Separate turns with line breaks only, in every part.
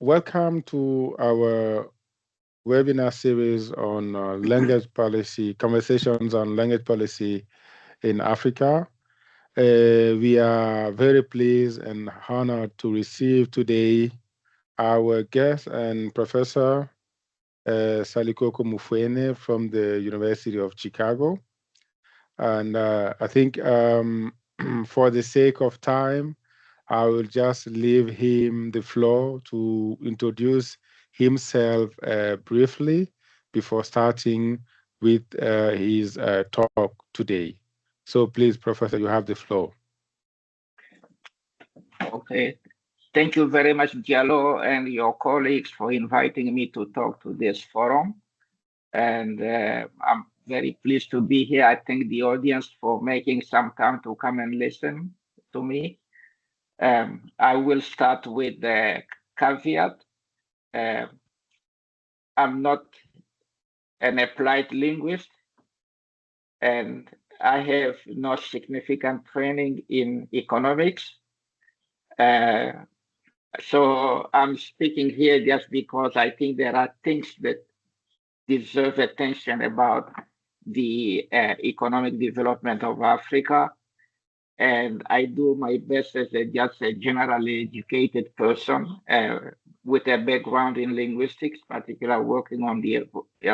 Welcome to our webinar series on language policy, conversations on language policy in Africa. We are very pleased and honored to receive today our guest and Professor Salikoko Mufwene from the University of Chicago. And I think for the sake of time, I will just leave him the floor to introduce himself briefly before starting with his talk today. So please, Professor, you have the floor.
Okay. Thank you very much, Diallo, and your colleagues for inviting me to talk to this forum. And I'm very pleased to be here. I thank the audience for making some time to come and listen to me. I will start with the caveat. I'm not an applied linguist, and I have no significant training in economics. So I'm speaking here just because I think there are things that deserve attention about the economic development of Africa. And I do my best as just a generally educated person with a background in linguistics, particularly working on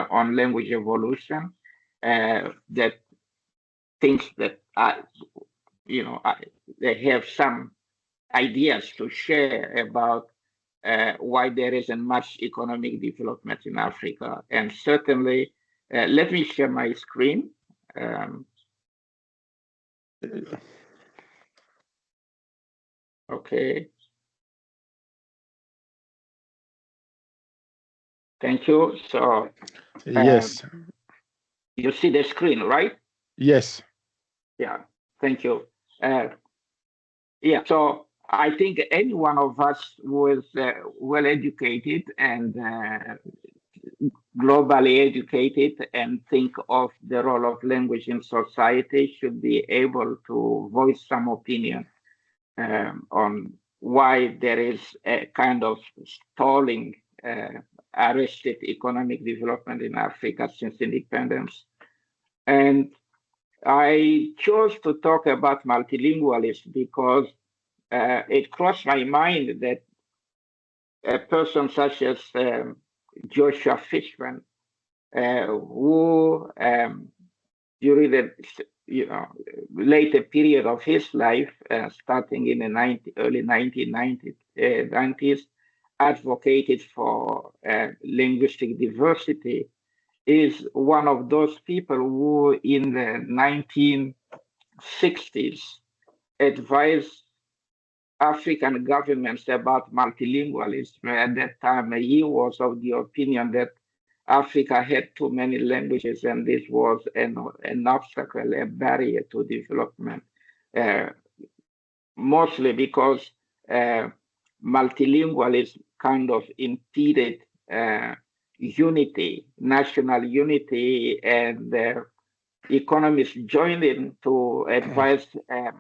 on language evolution, that thinks that they have some ideas to share about why there isn't much economic development in Africa. And certainly, let me share my screen. Okay. Thank you. So,
Yes.
You see the screen, right?
Yes.
Yeah. Thank you. Yeah. So I think any one of us who is well educated and globally educated and think of the role of language in society should be able to voice some opinion on why there is a kind of stalling, arrested economic development in Africa since independence. And I chose to talk about multilingualism because it crossed my mind that a person such as Joshua Fishman, who during the later period of his life, starting in the early 1990s, advocated for linguistic diversity, is one of those people who in the 1960s advised African governments about multilingualism. At that time, he was of the opinion that Africa had too many languages, and this was an obstacle, a barrier to development, mostly because multilingualism kind of impeded unity, national unity, and economists joined in to advise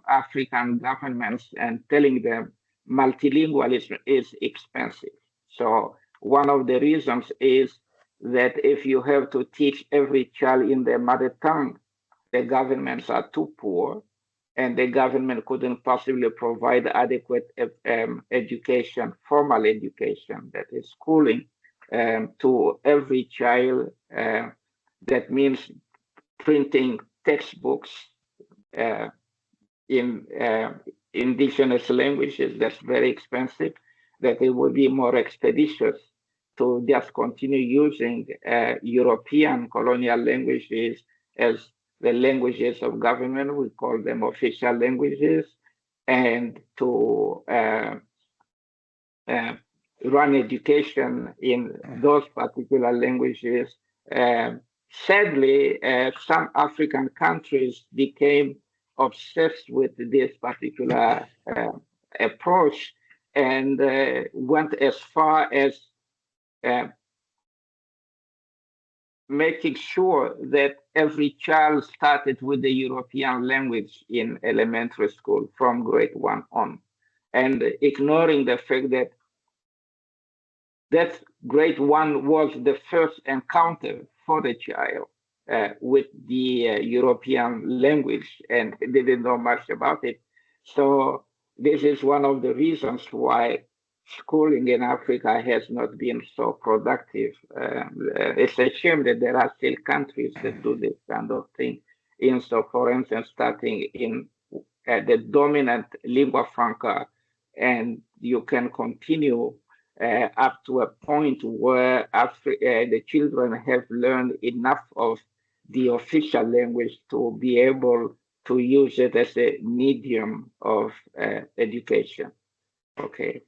African governments and telling them multilingualism is expensive. So one of the reasons is that if you have to teach every child in their mother tongue, the governments are too poor, and the government couldn't possibly provide adequate education, formal education, that is schooling, to every child. That means printing textbooks in indigenous languages. That's very expensive. That it would be more expeditious to just continue using European colonial languages as the languages of government. We call them official languages, and to run education in those particular languages. Sadly, some African countries became obsessed with this particular approach and went as far as making sure that every child started with the European language in elementary school from grade 1 on, and ignoring the fact that That grade one was the first encounter for the child with the European language, and they didn't know much about it. So this is one of the reasons why schooling in Africa has not been so productive. It's a shame that there are still countries that do this kind of thing. In so, for instance, starting in the dominant lingua franca, and you can continue up to a point where the children have learned enough of the official language to be able to use it as a medium of education. Okay.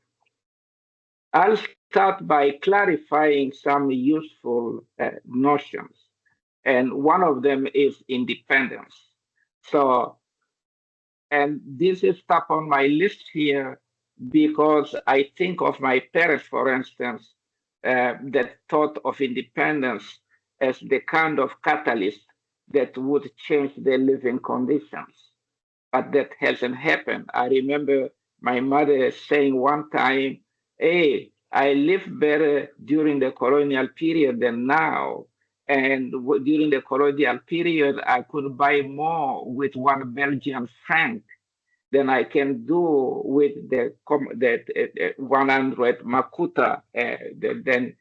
I'll start by clarifying some useful notions, and one of them is independence. So, and this is top on my list here because I think of my parents, for instance, that thought of independence as the kind of catalyst that would change their living conditions. But that hasn't happened. I remember my mother saying one time, "Hey, I lived better during the colonial period than now. And during the colonial period, I could buy more with 1 Belgian franc than I can do with the 100 makuta, the then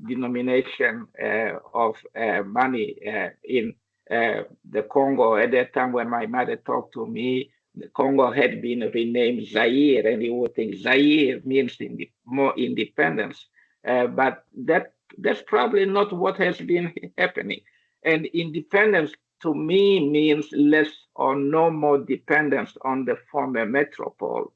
denomination of money in the Congo. At that time, when my mother talked to me, the Congo had been renamed Zaire, and you would think Zaire means more independence, but that's probably not what has been happening. And independence to me means less or no more dependence on the former metropole.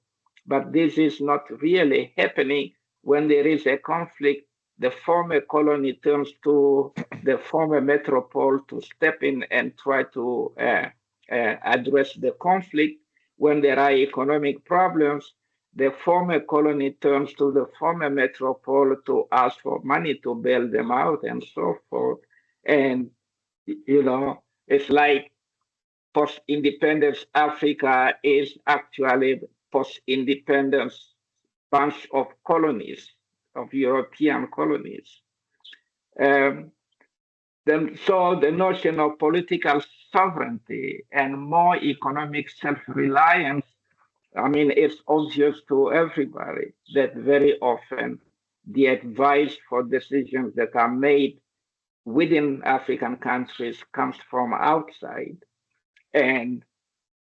But this is not really happening when there is a conflict. The former colony turns to the former metropole to step in and try to address the conflict. When there are economic problems, the former colony turns to the former metropole to ask for money to bail them out and so forth. And it's like post-independence Africa is actually post-independence bunch of colonies, of European colonies. So the notion of political sovereignty and more economic self-reliance, I mean, it's obvious to everybody that very often the advice for decisions that are made within African countries comes from outside. And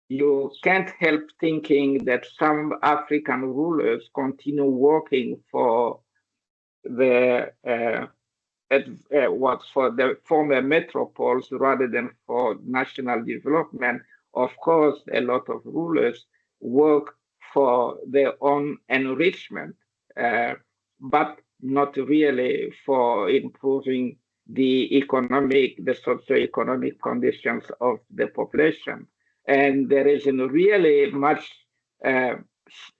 you can't help thinking that some African rulers continue working for the for the former metropoles rather than for national development. Of course, a lot of rulers work for their own enrichment, but not really for improving the socio-economic conditions of the population. And there isn't really much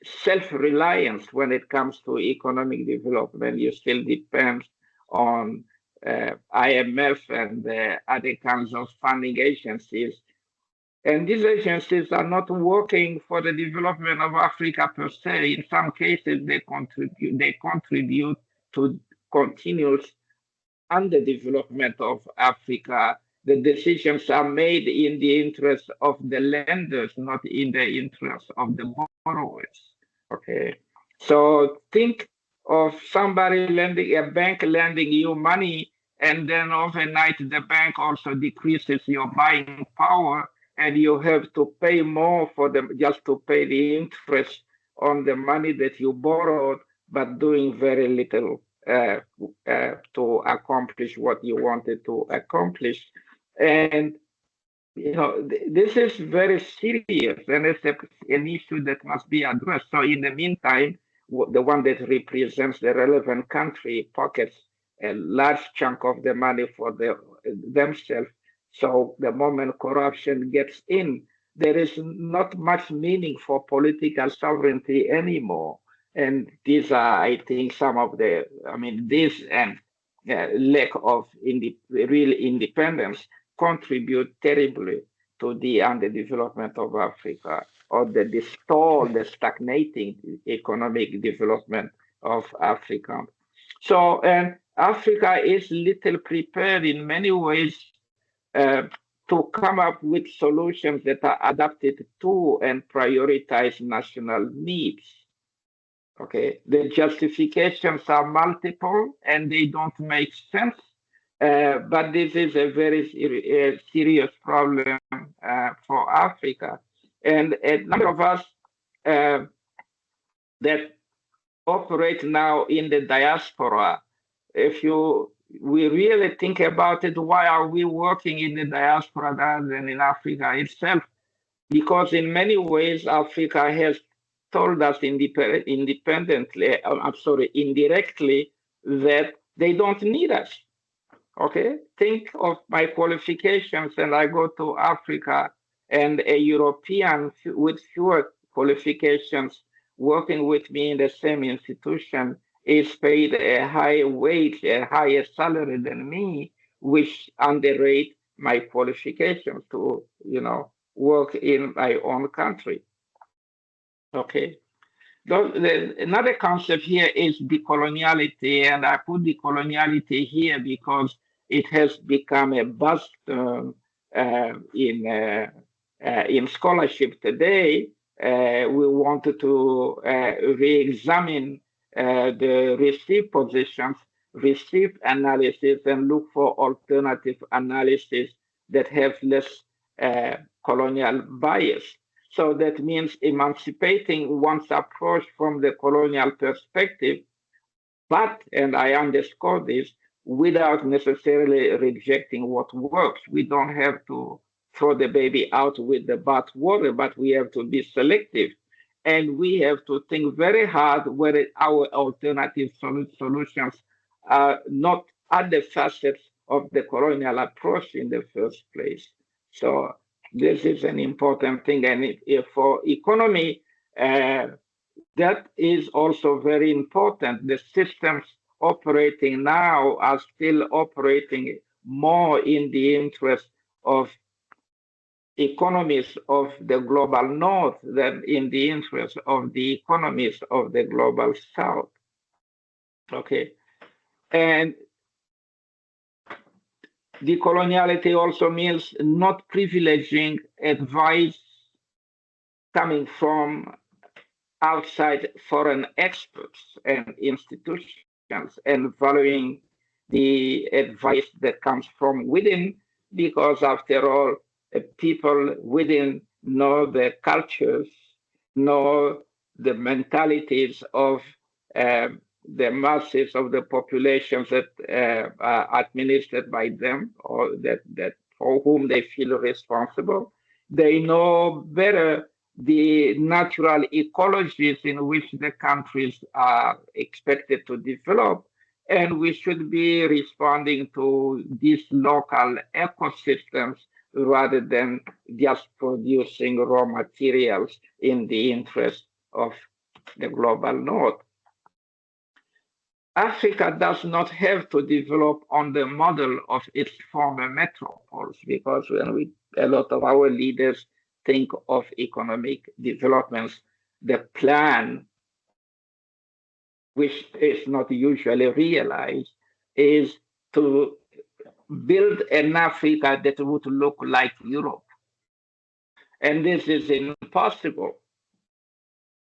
self-reliance when it comes to economic development. You still depend on IMF and other kinds of funding agencies. And these agencies are not working for the development of Africa per se. In some cases, they contribute to continuous underdevelopment of Africa. The decisions are made in the interest of the lenders, not in the interest of the borrowers. Okay. So think of somebody lending, a bank lending you money, and then overnight the bank also decreases your buying power, and you have to pay more for them just to pay the interest on the money that you borrowed, but doing very little to accomplish what you wanted to accomplish. And this is very serious, and it's an issue that must be addressed. So in the meantime, the one that represents the relevant country pockets a large chunk of the money for themselves. So the moment corruption gets in, there is not much meaning for political sovereignty anymore. And these are, I think, some of this and lack of real independence contribute terribly to the underdevelopment of Africa, or the stagnating economic development of Africa. So, and Africa is little prepared in many ways uh, to come up with solutions that are adapted to and prioritize national needs. Okay, the justifications are multiple and they don't make sense. But this is a very serious problem for Africa. And a number of us uh, that operate now in the diaspora, if you we really think about it, why are we working in the diaspora rather than in Africa itself? Because in many ways, Africa has told us independently, I'm sorry, indirectly, that they don't need us. Okay, think of my qualifications, and I go to Africa, and a European with fewer qualifications working with me in the same institution is paid a higher wage, a higher salary than me, which underrate my qualifications to, work in my own country. Okay. Another concept here is decoloniality, and I put decoloniality here because it has become a buzz term in scholarship today. We wanted to re-examine the received positions, received analysis, and look for alternative analysis that have less colonial bias. So that means emancipating one's approach from the colonial perspective, but, and I underscore this, without necessarily rejecting what works. We don't have to throw the baby out with the bathwater, but we have to be selective. And we have to think very hard whether our alternative solutions are not at the facets of the colonial approach in the first place. So this is an important thing. And for economy, that is also very important. The systems operating now are still operating more in the interest of economies of the global north than in the interest of the economies of the global south. Okay. And decoloniality also means not privileging advice coming from outside foreign experts and institutions and valuing the advice that comes from within, because after all, people within know the cultures, know the mentalities of the masses of the populations that are administered by them or that for whom they feel responsible. They know better the natural ecologies in which the countries are expected to develop, and we should be responding to these local ecosystems rather than just producing raw materials in the interest of the global north. Africa does not have to develop on the model of its former metropoles, because when a lot of our leaders think of economic developments, the plan, which is not usually realized, is to build an Africa that would look like Europe. And this is impossible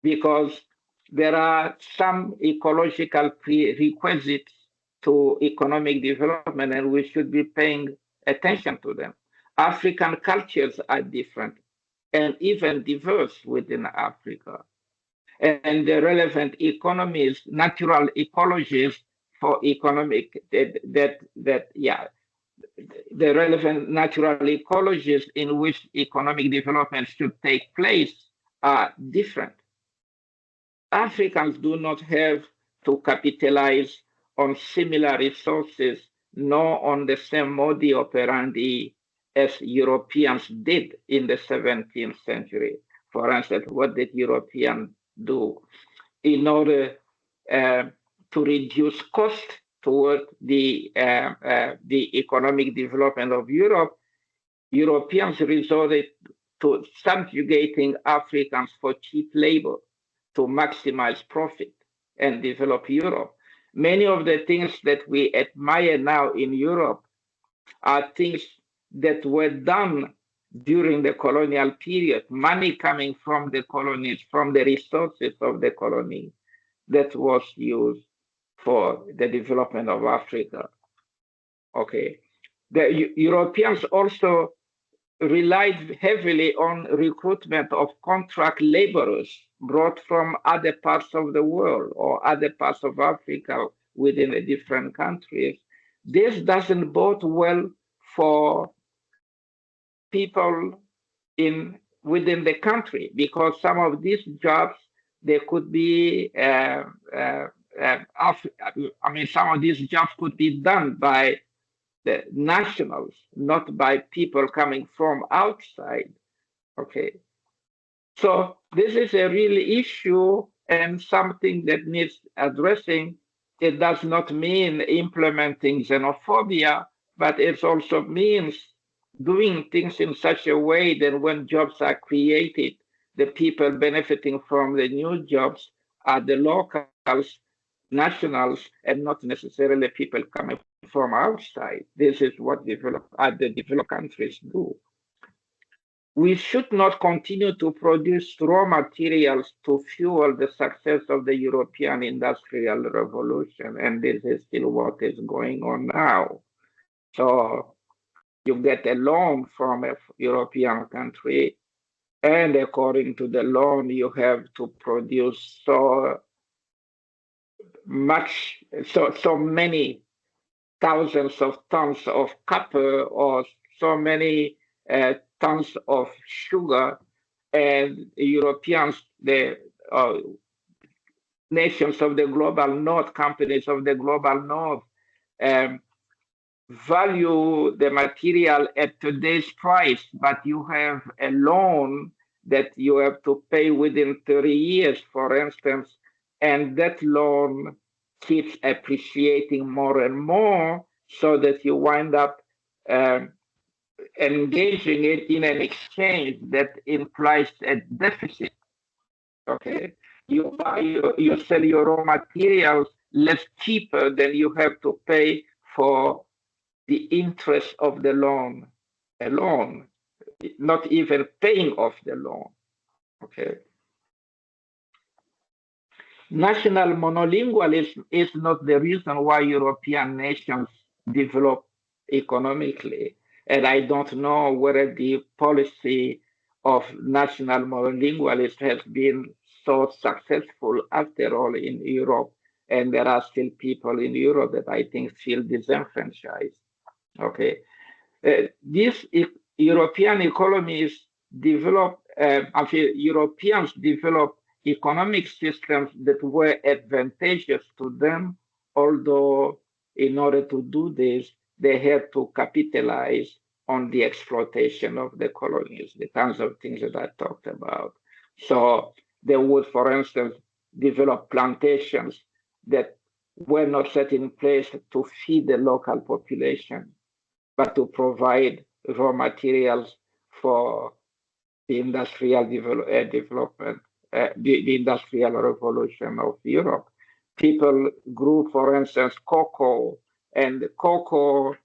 because there are some ecological prerequisites to economic development, and we should be paying attention to them. African cultures are different and even diverse within Africa. And the relevant economies, natural ecologies for economic, the relevant natural ecologies in which economic development should take place are different. Africans do not have to capitalize on similar resources nor on the same modus operandi as Europeans did in the 17th century. For instance, what did Europeans do in order to reduce cost toward the economic development of Europe? Europeans resorted to subjugating Africans for cheap labor to maximize profit and develop Europe. Many of the things that we admire now in Europe are things that were done during the colonial period, money coming from the colonies, from the resources of the colony that was used for the development of Africa. Okay. The Europeans also relied heavily on recruitment of contract laborers brought from other parts of the world or other parts of Africa within the different countries. This doesn't bode well for people within the country, because some of these jobs, they could be some of these jobs could be done by the nationals, not by people coming from outside. Okay. So this is a real issue and something that needs addressing. It does not mean implementing xenophobia, but it also means doing things in such a way that when jobs are created, the people benefiting from the new jobs are the locals, nationals, and not necessarily people coming from outside. This is what the developed countries do. We should not continue to produce raw materials to fuel the success of the European Industrial Revolution, and this is still what is going on now. So you get a loan from a European country, and according to the loan, you have to produce so many thousands of tons of copper or so many tons of sugar, and Europeans, the nations of the global north, companies of the global north, value the material at today's price, but you have a loan that you have to pay within 30 years, for instance, and that loan keeps appreciating more and more, so that you wind up engaging it in an exchange that implies a deficit. Okay, you sell your raw materials less cheaper than you have to pay for the interest of the loan alone, not even paying off the loan. Okay. National monolingualism is not the reason why European nations develop economically. And I don't know whether the policy of national monolingualism has been so successful after all in Europe. And there are still people in Europe that I think feel disenfranchised. Okay. These European economies develop, Europeans develop economic systems that were advantageous to them, although in order to do this, they had to capitalize on the exploitation of the colonies, the kinds of things that I talked about. So they would, for instance, develop plantations that were not set in place to feed the local population, but to provide raw materials for the industrial development, the industrial revolution of Europe. People grew, for instance, cocoa, and cocoa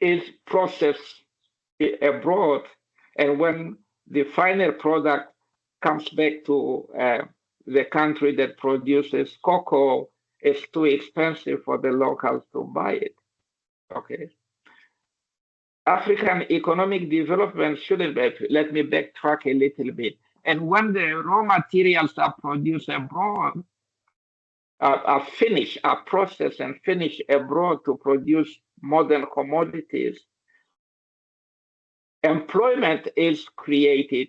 is processed abroad, and when the final product comes back to the country that produces cocoa, it's too expensive for the locals to buy it. Okay. African economic development shouldn't be, let me backtrack a little bit. And when the raw materials are produced abroad, are finished, are processed and finished abroad to produce modern commodities, employment is created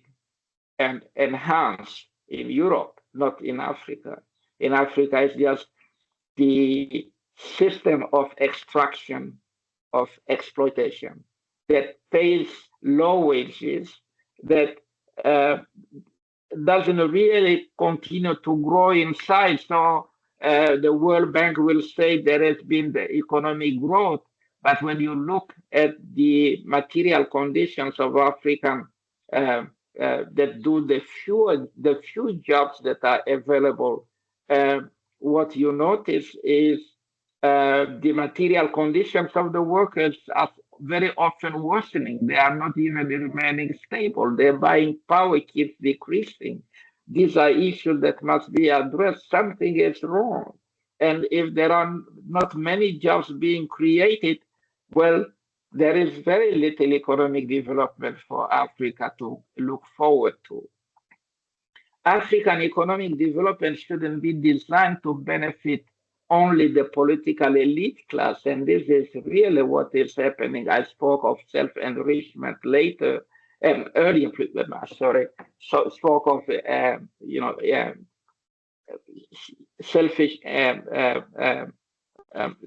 and enhanced in Europe, not in Africa. In Africa, it's just the system of extraction, of exploitation, that pays low wages, that doesn't really continue to grow in size. So the World Bank will say there has been the economic growth, but when you look at the material conditions of African that do the few jobs that are available, what you notice is the material conditions of the workers are very often worsening. They are not even remaining stable. Their buying power keeps decreasing. These are issues that must be addressed. Something is wrong. And if there are not many jobs being created, well, there is very little economic development for Africa to look forward to. African economic development shouldn't be designed to benefit only the political elite class, and this is really what is happening. I spoke of self-enrichment later, earlier, sorry, so spoke of selfish,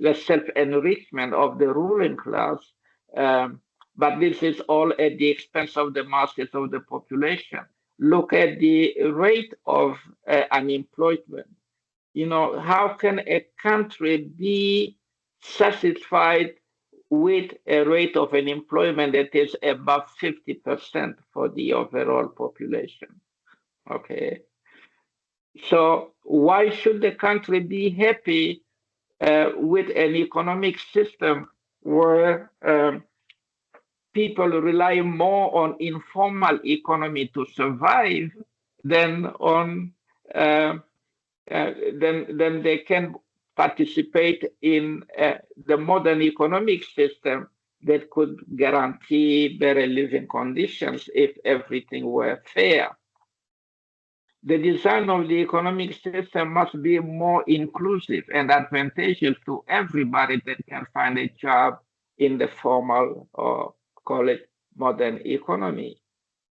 the self-enrichment of the ruling class. But this is all at the expense of the masses of the population. Look at the rate of unemployment. How can a country be satisfied with a rate of unemployment that is above 50% for the overall population? Okay. So why should the country be happy with an economic system where people rely more on informal economy to survive than on then they can participate in the modern economic system that could guarantee better living conditions if everything were fair. The design of the economic system must be more inclusive and advantageous to everybody that can find a job in the formal, or call it, modern economy.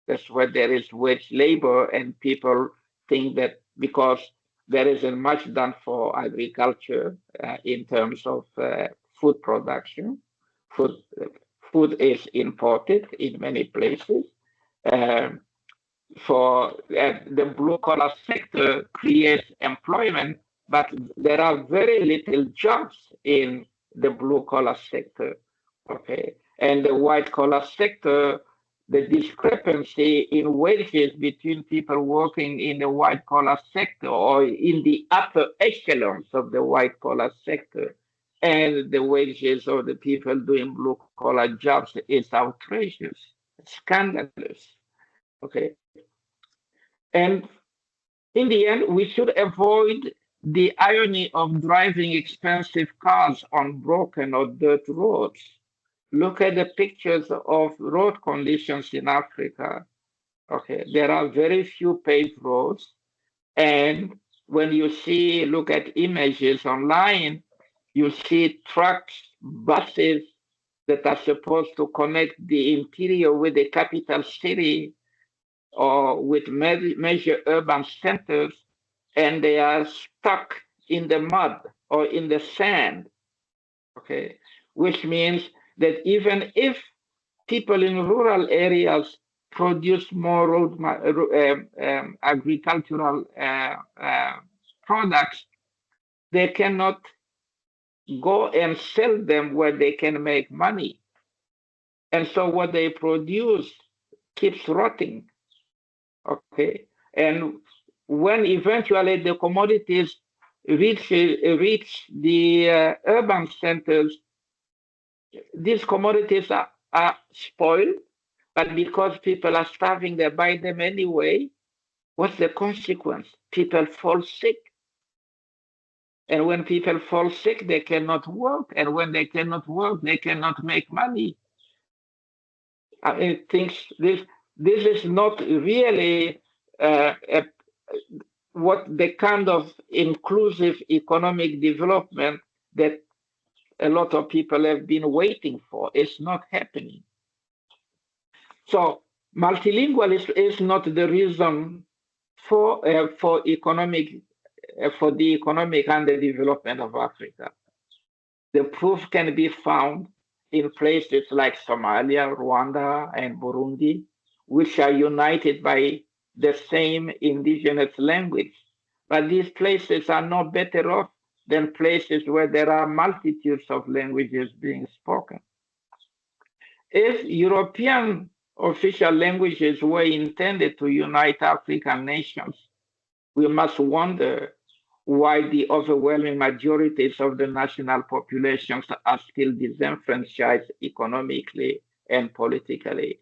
That's where there is wage labor, and people think that because there isn't much done for agriculture in terms of food production, food is imported in many places. For the blue collar sector creates employment, but there are very little jobs in the blue collar sector. Okay, and the white collar sector, the discrepancy in wages between people working in the white collar sector or in the upper echelons of the white collar sector and the wages of the people doing blue collar jobs is outrageous, scandalous. Okay. And in the end, we should avoid the irony of driving expensive cars on broken or dirt roads. Look at the pictures of road conditions in Africa. Okay, there are very few paved roads. And when you look at images online, you see trucks, buses that are supposed to connect the interior with the capital city or with major urban centers, and they are stuck in the mud or in the sand. Okay, which means that even if people in rural areas produce more agricultural products, they cannot go and sell them where they can make money. And so what they produce keeps rotting. Okay, and when eventually the commodities reach the urban centers, these commodities are spoiled, but because people are starving, they buy them anyway. What's the consequence? People fall sick. And when people fall sick, they cannot work. And when they cannot work, they cannot make money. I think this is not really what the kind of inclusive economic development that a lot of people have been waiting for. It's not happening. So multilingualism is not the reason for economic for the economic underdevelopment of Africa. The proof can be found in places like Somalia, Rwanda, and Burundi, which are united by the same indigenous language. But these places are no better off than places where there are multitudes of languages being spoken. If European official languages were intended to unite African nations, we must wonder why the overwhelming majorities of the national populations are still disenfranchised economically and politically,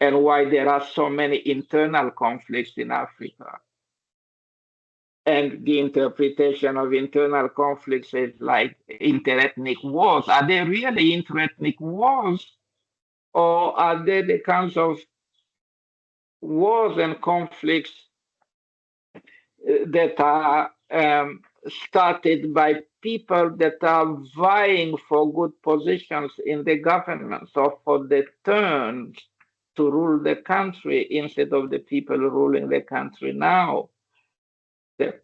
and why there are so many internal conflicts in Africa. And the interpretation of internal conflicts is like interethnic wars. Are they really interethnic wars? Or are they the kinds of wars and conflicts that are started by people that are vying for good positions in the government or for the turns to rule the country instead of the people ruling the country now? The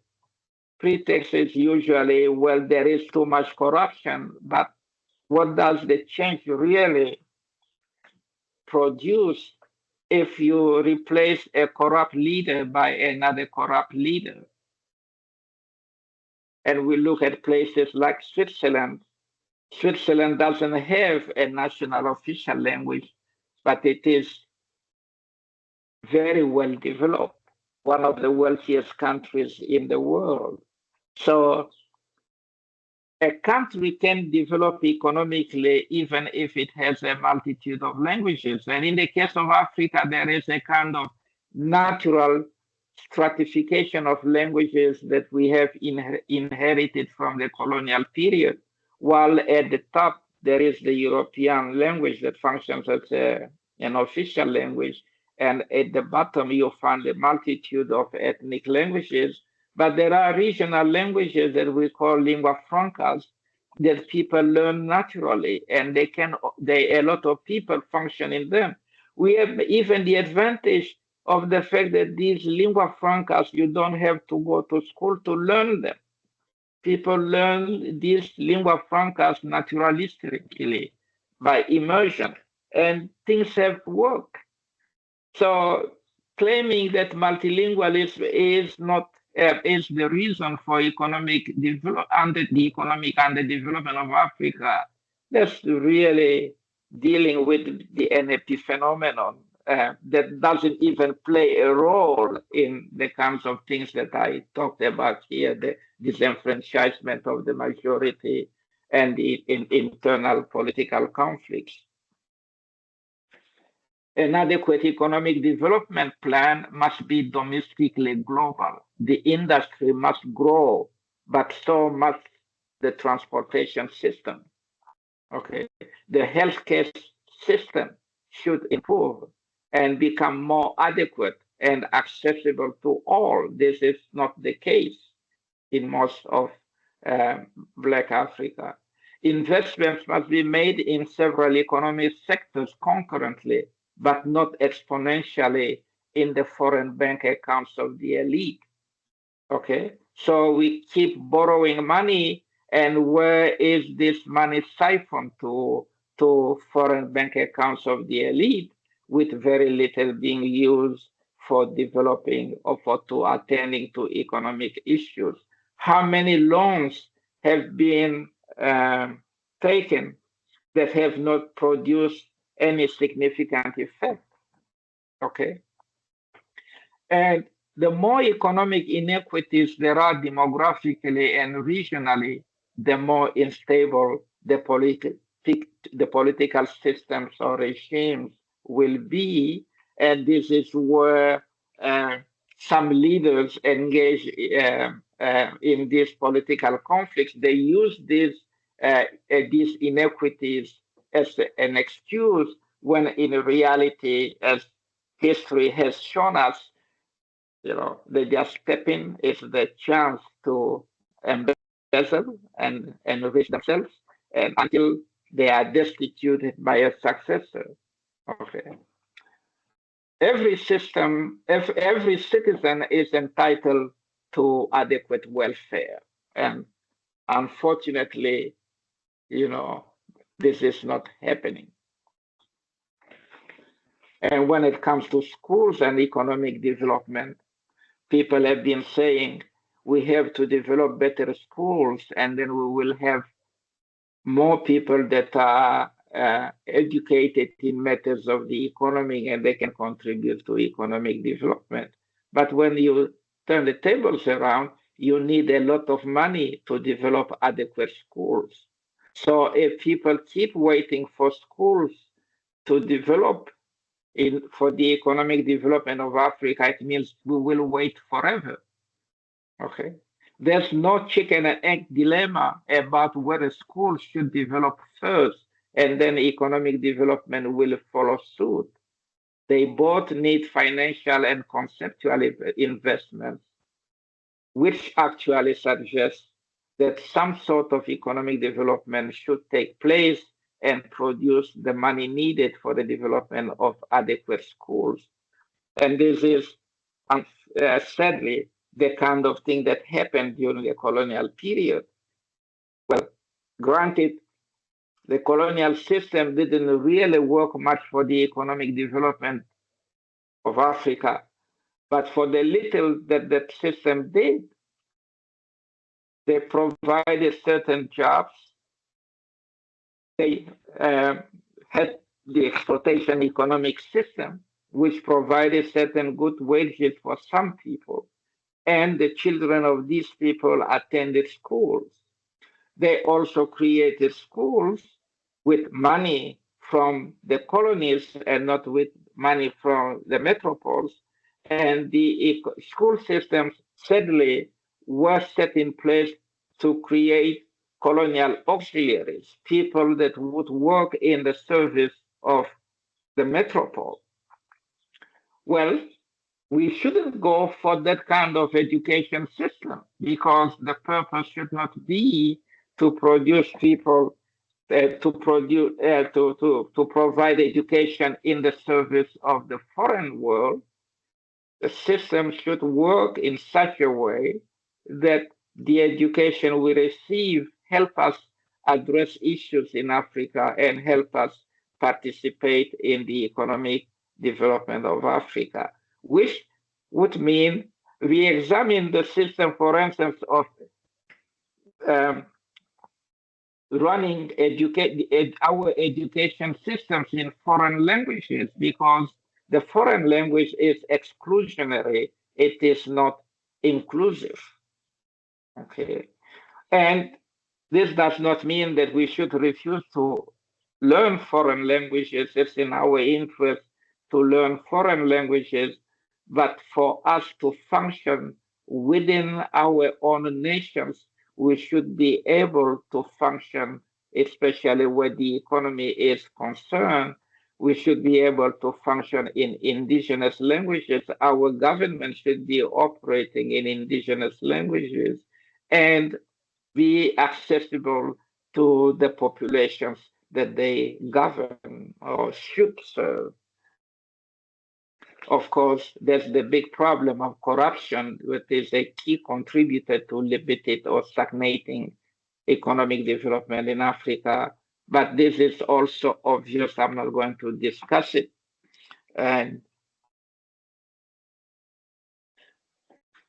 pretext is usually, well, there is too much corruption, but what does the change really produce if you replace a corrupt leader by another corrupt leader? And we look at places like Switzerland. Switzerland doesn't have a national official language, but it is very well developed, one of the wealthiest countries in the world. So a country can develop economically even if it has a multitude of languages. And in the case of Africa, there is a kind of natural stratification of languages that we have inherited from the colonial period, while at the top there is the European language that functions as an official language, and at the bottom you find a multitude of ethnic languages. But there are regional languages that we call lingua francas that people learn naturally, and a lot of people function in them. We have even the advantage of the fact that these lingua francas, you don't have to go to school to learn them. People learn these lingua francas naturalistically by immersion, and things have worked. So claiming that multilingualism is not is the reason for the economic underdevelopment of Africa, that's really dealing with an epiphenomenon that doesn't even play a role in the kinds of things that I talked about here, the disenfranchisement of the majority and the internal political conflicts. An adequate economic development plan must be domestically global. The industry must grow, but so must the transportation system. Okay, the healthcare system should improve and become more adequate and accessible to all. This is not the case in most of Black Africa. Investments must be made in several economic sectors concurrently, but not exponentially in the foreign bank accounts of the elite. Okay, so we keep borrowing money, and where is this money siphoned to foreign bank accounts of the elite, with very little being used for developing or to attending to economic issues? How many loans have been taken that have not produced any significant effect? Okay, and the more economic inequities there are demographically and regionally, the more unstable the political systems or regimes will be. And this is where some leaders engage in these political conflicts. They use these inequities as an excuse, when in reality, as history has shown us, they just step in. It's the chance to embezzle and enrich themselves, and until they are destituted by a successor. Okay. Every citizen is entitled to adequate welfare, and unfortunately, this is not happening. And when it comes to schools and economic development, people have been saying we have to develop better schools, and then we will have more people that are educated in matters of the economy, and they can contribute to economic development. But when you turn the tables around, you need a lot of money to develop adequate schools. So if people keep waiting for schools to develop for the economic development of Africa, it means we will wait forever. Okay. There's no chicken and egg dilemma about whether schools should develop first and then economic development will follow suit. They both need financial and conceptual investments, which actually suggests that some sort of economic development should take place and produce the money needed for the development of adequate schools. And this is, sadly, the kind of thing that happened during the colonial period. Well, granted, the colonial system didn't really work much for the economic development of Africa, but for the little that that system did, they provided certain jobs. They had the exploitation economic system, which provided certain good wages for some people, and the children of these people attended schools. They also created schools with money from the colonies and not with money from the metropoles. And the school systems, sadly, were set in place to create colonial auxiliaries, people that would work in the service of the metropole. Well, we shouldn't go for that kind of education system because the purpose should not be to produce people to provide education in the service of the foreign world. The system should work in such a way that the education we receive help us address issues in Africa and help us participate in the economic development of Africa, which would mean we examine the system, for instance, of um, running our education systems in foreign languages because the foreign language is exclusionary. It is not inclusive. Okay. And this does not mean that we should refuse to learn foreign languages. It's in our interest to learn foreign languages, but for us to function within our own nations, we should be able to function, especially where the economy is concerned. We should be able to function in indigenous languages. Our government should be operating in indigenous languages and be accessible to the populations that they govern or should serve. Of course, there's the big problem of corruption, which is a key contributor to limited or stagnating economic development in Africa. But this is also obvious. I'm not going to discuss it. And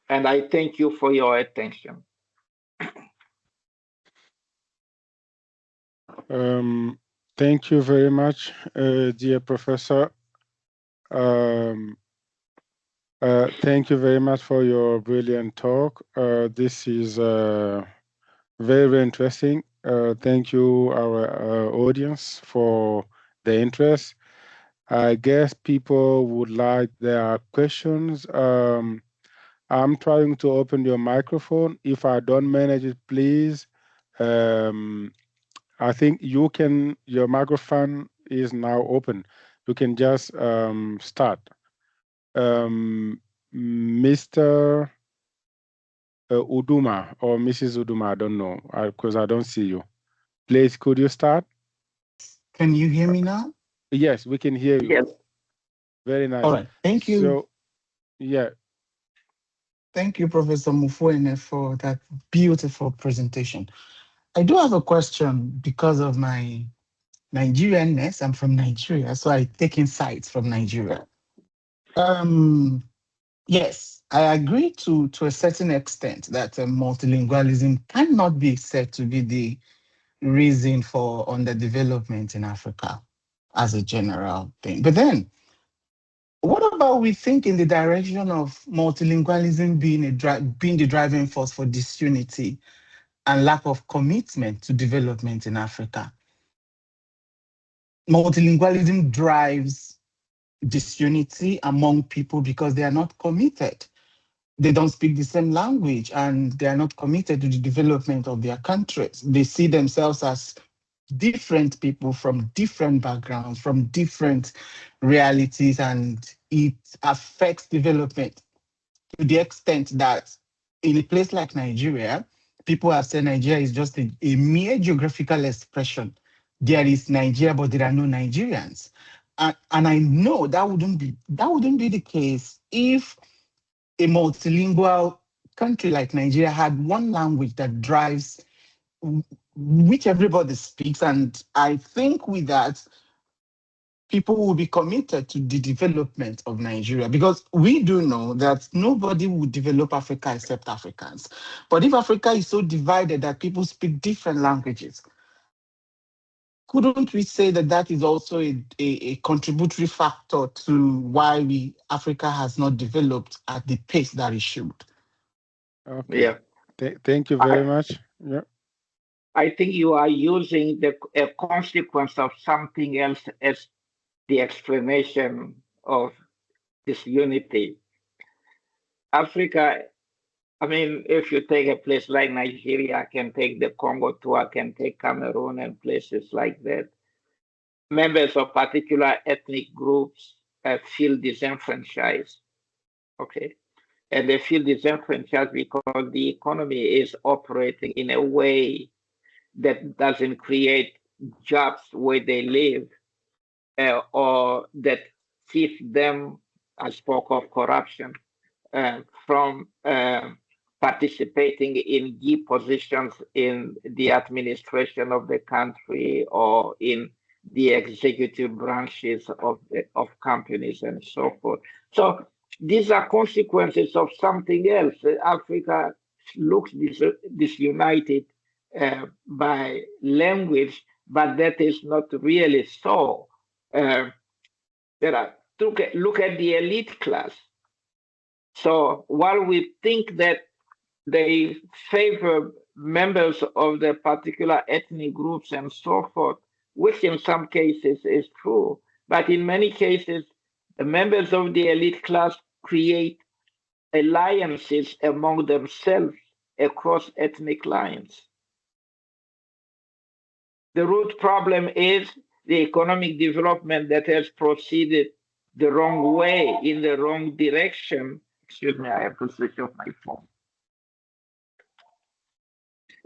I thank you for your attention.
Thank you very much, dear Professor. Thank you very much for your brilliant talk. This is very, very interesting. Thank you, our audience, for the interest. I guess people would like their questions. I'm trying to open your microphone. If I don't manage it, please. I think you can, your microphone is now open. You can just start. Mr. Uduma or Mrs. Uduma, I don't know, because I don't see you. Please, could you start?
Can you hear me now?
Yes, we can hear you.
Yes.
Very nice.
All right, thank you.
So, yeah.
Thank you, Professor Mufwene, for that beautiful presentation. I do have a question because of my Nigerianness. I'm from Nigeria, so I take insights from Nigeria. Yes, I agree to a certain extent that multilingualism cannot be said to be the reason for underdevelopment in Africa as a general thing. But then, What about we think in the direction of multilingualism being the driving force for disunity and lack of commitment to development in Africa? Multilingualism drives disunity among people because they are not committed. They don't speak the same language and they are not committed to the development of their countries. They see themselves as different people from different backgrounds, from different realities, and it affects development to the extent that in a place like Nigeria, people have said Nigeria is just a mere geographical expression. There is Nigeria, but there are no Nigerians. And I know that wouldn't be the case if a multilingual country like Nigeria had one language that drives which everybody speaks. And I think with that, people will be committed to the development of Nigeria because we do know that nobody will develop Africa except Africans. But if Africa is so divided that people speak different languages, couldn't we say that that is also a contributory factor to why Africa has not developed at the pace that it should?
Okay.
Yeah.
Thank you very much. Yeah.
I think you are using a consequence of something else as the explanation of this unity. Africa, I mean, if you take a place like Nigeria, I can take the Congo too, I can take Cameroon and places like that. Members of particular ethnic groups feel disenfranchised. Okay. And they feel disenfranchised because the economy is operating in a way that doesn't create jobs where they live, or that keeps them, I spoke of corruption, from participating in key positions in the administration of the country or in the executive branches of companies and so forth. So these are consequences of something else. Africa looks disunited by language, but that is not really so. There are, look at the elite class. So while we think that they favor members of the particular ethnic groups and so forth, which in some cases is true, but in many cases, the members of the elite class create alliances among themselves across ethnic lines. The root problem is the economic development that has proceeded the wrong way, in the wrong direction. Excuse me, I have to switch off my phone.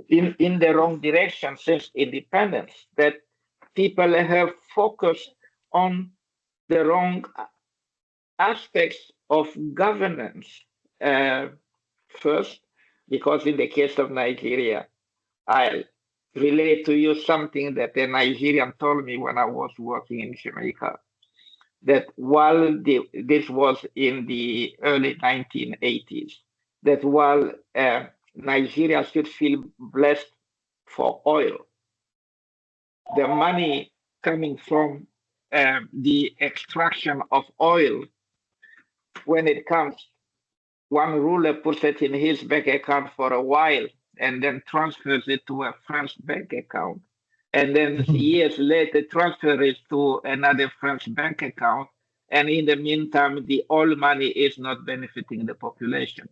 In the wrong direction since independence, that people have focused on the wrong aspects of governance. First, because in the case of Nigeria, I relate to you something that a Nigerian told me when I was working in Jamaica, that while this was in the early 1980s, that while Nigeria should feel blessed for oil, the money coming from the extraction of oil, when it comes, one ruler puts it in his bank account for a while and then transfers it to a French bank account. And then years later, transfer it to another French bank account. And in the meantime, the oil money is not benefiting the population.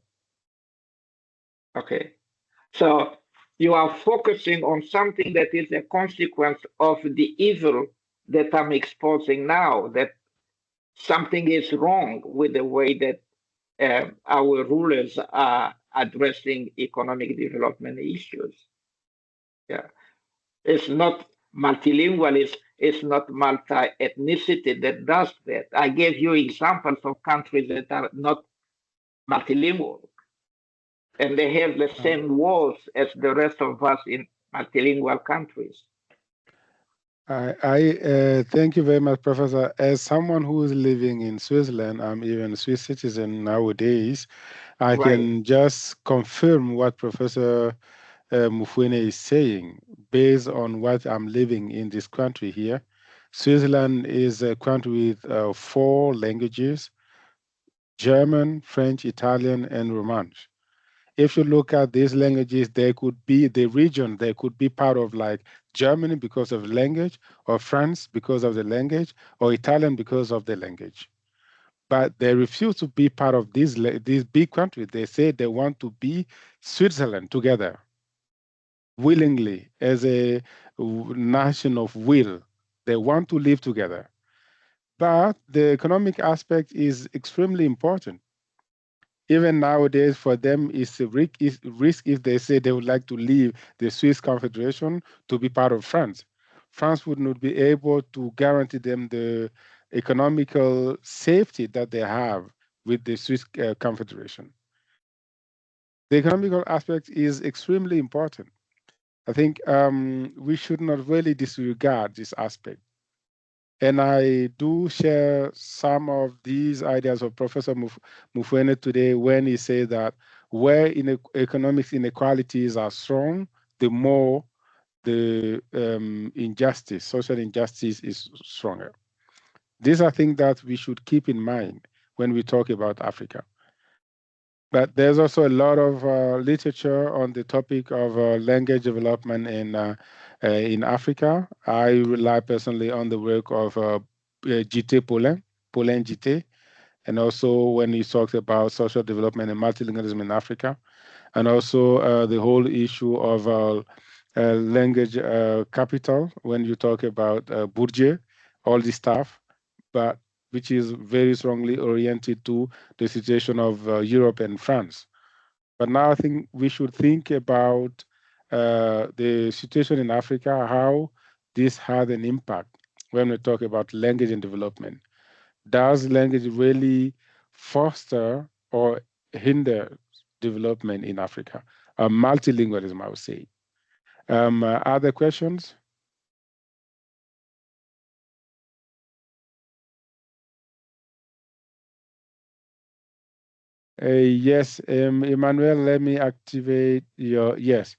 Okay. So you are focusing on something that is a consequence of the evil that I'm exposing now, that something is wrong with the way that our rulers are addressing economic development issues. Yeah, it's not multilingualism, it's not multi-ethnicity that does that. I gave you examples of countries that are not multilingual, and they have the same walls as the rest of us in multilingual countries.
I thank you very much, Professor. As someone who is living in Switzerland, I'm even a Swiss citizen nowadays. I can just confirm what Professor Mufwene is saying based on what I'm living in this country here. Switzerland is a country with 4 languages, German, French, Italian, and Romansh. If you look at these languages, they could be the region, they could be part of like Germany because of the language, or France because of the language, or Italian because of the language. But they refuse to be part of these big countries. They say they want to be Switzerland together, willingly, as a nation of will. They want to live together. But the economic aspect is extremely important. Even nowadays, for them, it's a risk if they say they would like to leave the Swiss Confederation to be part of France. France would not be able to guarantee them the economical safety that they have with the Swiss Confederation. The economical aspect is extremely important. I think we should not really disregard this aspect. And I do share some of these ideas of Professor Mufwene today when he says that where economic inequalities are strong, the more the injustice, social injustice is stronger. These are things that we should keep in mind when we talk about Africa. But there's also a lot of literature on the topic of language development in Africa. I rely personally on the work of J.T. Paulin J.T., and also when he talks about social development and multilingualism in Africa, and also the whole issue of language capital when you talk about Bourdieu, all this stuff, but which is very strongly oriented to the situation of Europe and France. But now I think we should think about the situation in Africa, how this had an impact when we talk about language and development. Does language really foster or hinder development in Africa? Multilingualism, I would say. Other questions? Yes, Emmanuel, let me activate your, yes,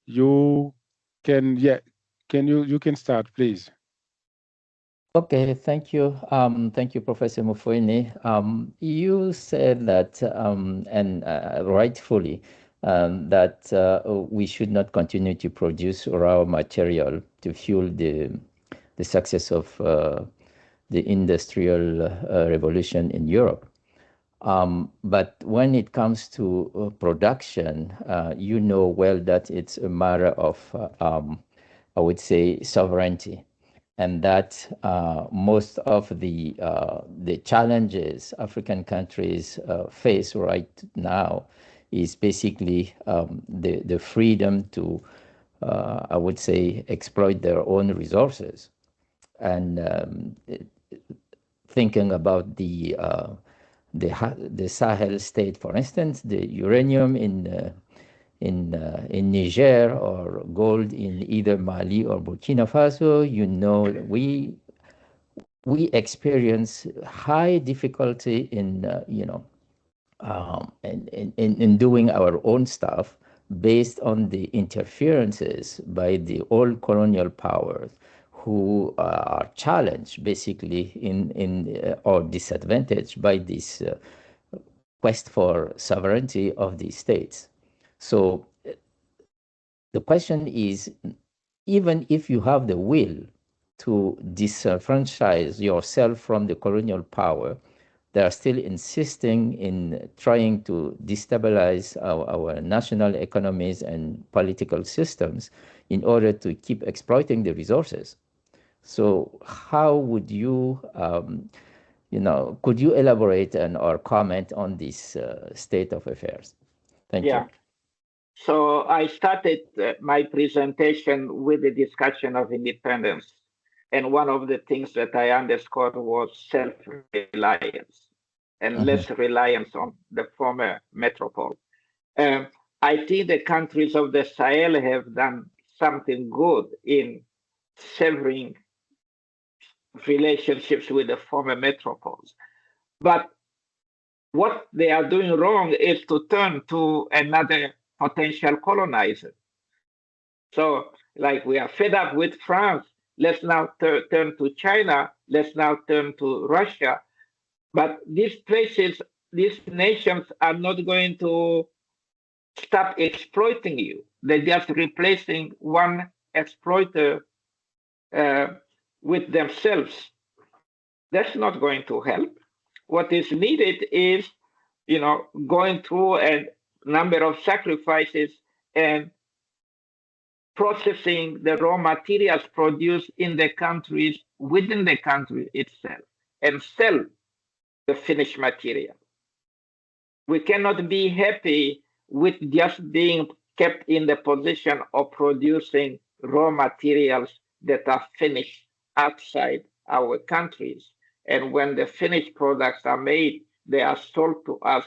you can, yeah, you can start, please.
Okay, thank you, Professor Mufwene. You said that, and rightfully, that we should not continue to produce raw material to fuel the success of the industrial revolution in Europe. But when it comes to production, you know well that it's a matter of, I would say, sovereignty, and that most of the challenges African countries face right now is basically the freedom to, I would say, exploit their own resources, and thinking about the Sahel state, for instance, the uranium in Niger, or gold in either Mali or Burkina Faso, you know, we experience high difficulty in in doing our own stuff based on the interferences by the old colonial powers, who are challenged basically in or disadvantaged by this quest for sovereignty of the states. So the question is, even if you have the will to disenfranchise yourself from the colonial power, they are still insisting in trying to destabilize our national economies and political systems in order to keep exploiting the resources. So how would you, could you elaborate or comment on this state of affairs? Thank you.
So I started my presentation with the discussion of independence. And one of the things that I underscored was self-reliance and less reliance on the former metropole. I think the countries of the Sahel have done something good in severing relationships with the former metropoles. But what they are doing wrong is to turn to another potential colonizer. So, like, we are fed up with France, let's now turn to China, let's now turn to Russia. But these places these nations are not going to stop exploiting you. They're just replacing one exploiter uh, with themselves. That's not going to help. What is needed is, going through a number of sacrifices and processing the raw materials produced in the countries within the country itself and sell the finished material. We cannot be happy with just being kept in the position of producing raw materials that are finished outside our countries. And when the finished products are made, they are sold to us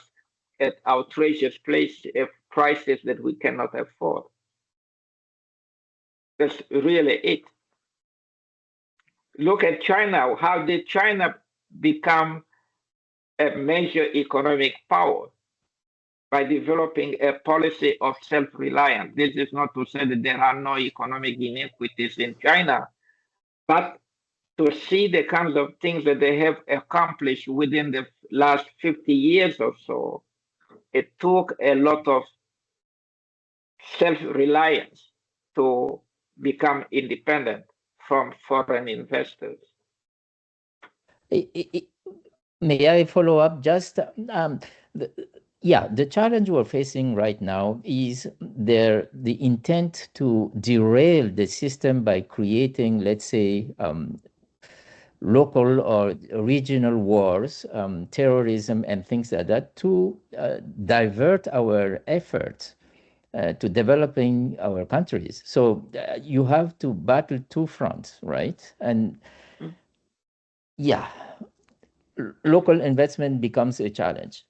at outrageous prices that we cannot afford. That's really it. Look at China. How did China become a major economic power? By developing a policy of self-reliance. This is not to say that there are no economic inequities in China, but to see the kinds of things that they have accomplished within the last 50 years or so, it took a lot of self-reliance to become independent from foreign investors.
May I follow up? Just the challenge we're facing right now is the intent to derail the system by creating, let's say, local or regional wars, terrorism, and things like that to divert our efforts to developing our countries. So you have to battle two fronts, right? And local investment becomes a challenge.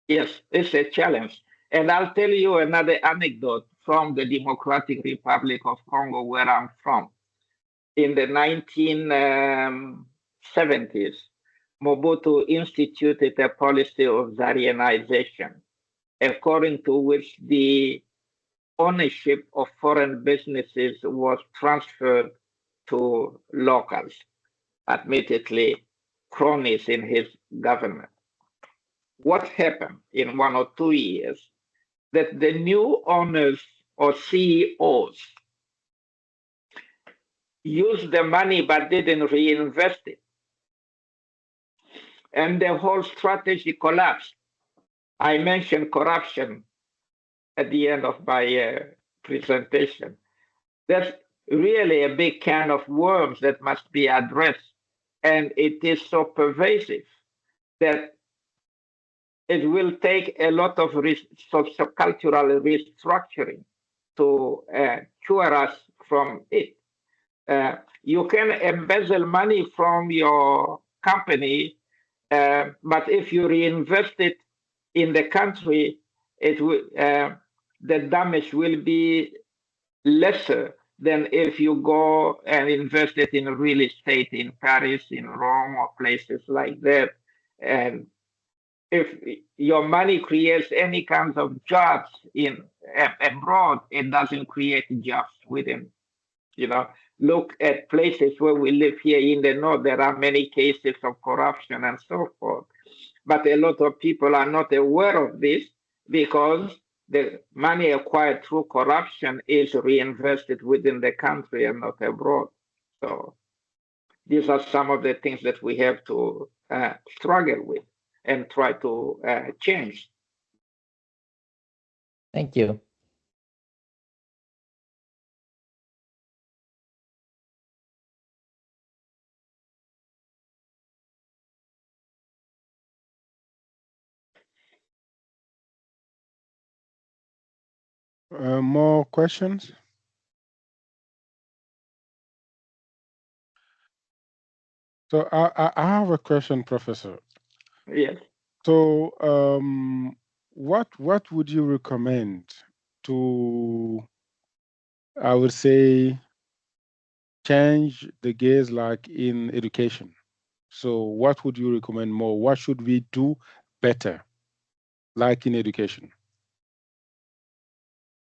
Yes, it's a challenge. And I'll tell you another anecdote from the Democratic Republic of Congo, where I'm from. In the 1970s, Mobutu instituted a policy of Zarianization, according to which the ownership of foreign businesses was transferred to locals, admittedly cronies in his government. What happened in 1 or 2 years that the new owners or CEOs used the money but didn't reinvest it. And the whole strategy collapsed. I mentioned corruption at the end of my presentation. That's really a big can of worms that must be addressed. And it is so pervasive that it will take a lot of sociocultural restructuring to cure us from it. You can embezzle money from your company, but if you reinvest it in the country, the damage will be lesser than if you go and invest it in real estate in Paris, in Rome, or places like that. And if your money creates any kinds of jobs in abroad, it doesn't create jobs within. Look at places where we live here in the north. There are many cases of corruption and so forth, but a lot of people are not aware of this because the money acquired through corruption is reinvested within the country and not abroad. So these are some of the things that we have to struggle with and try to change.
Thank you.
More questions? So I have a question, Professor.
Yes.
So what would you recommend to, I would say, change the gaze like in education? So what would you recommend more? What should we do better, like in education?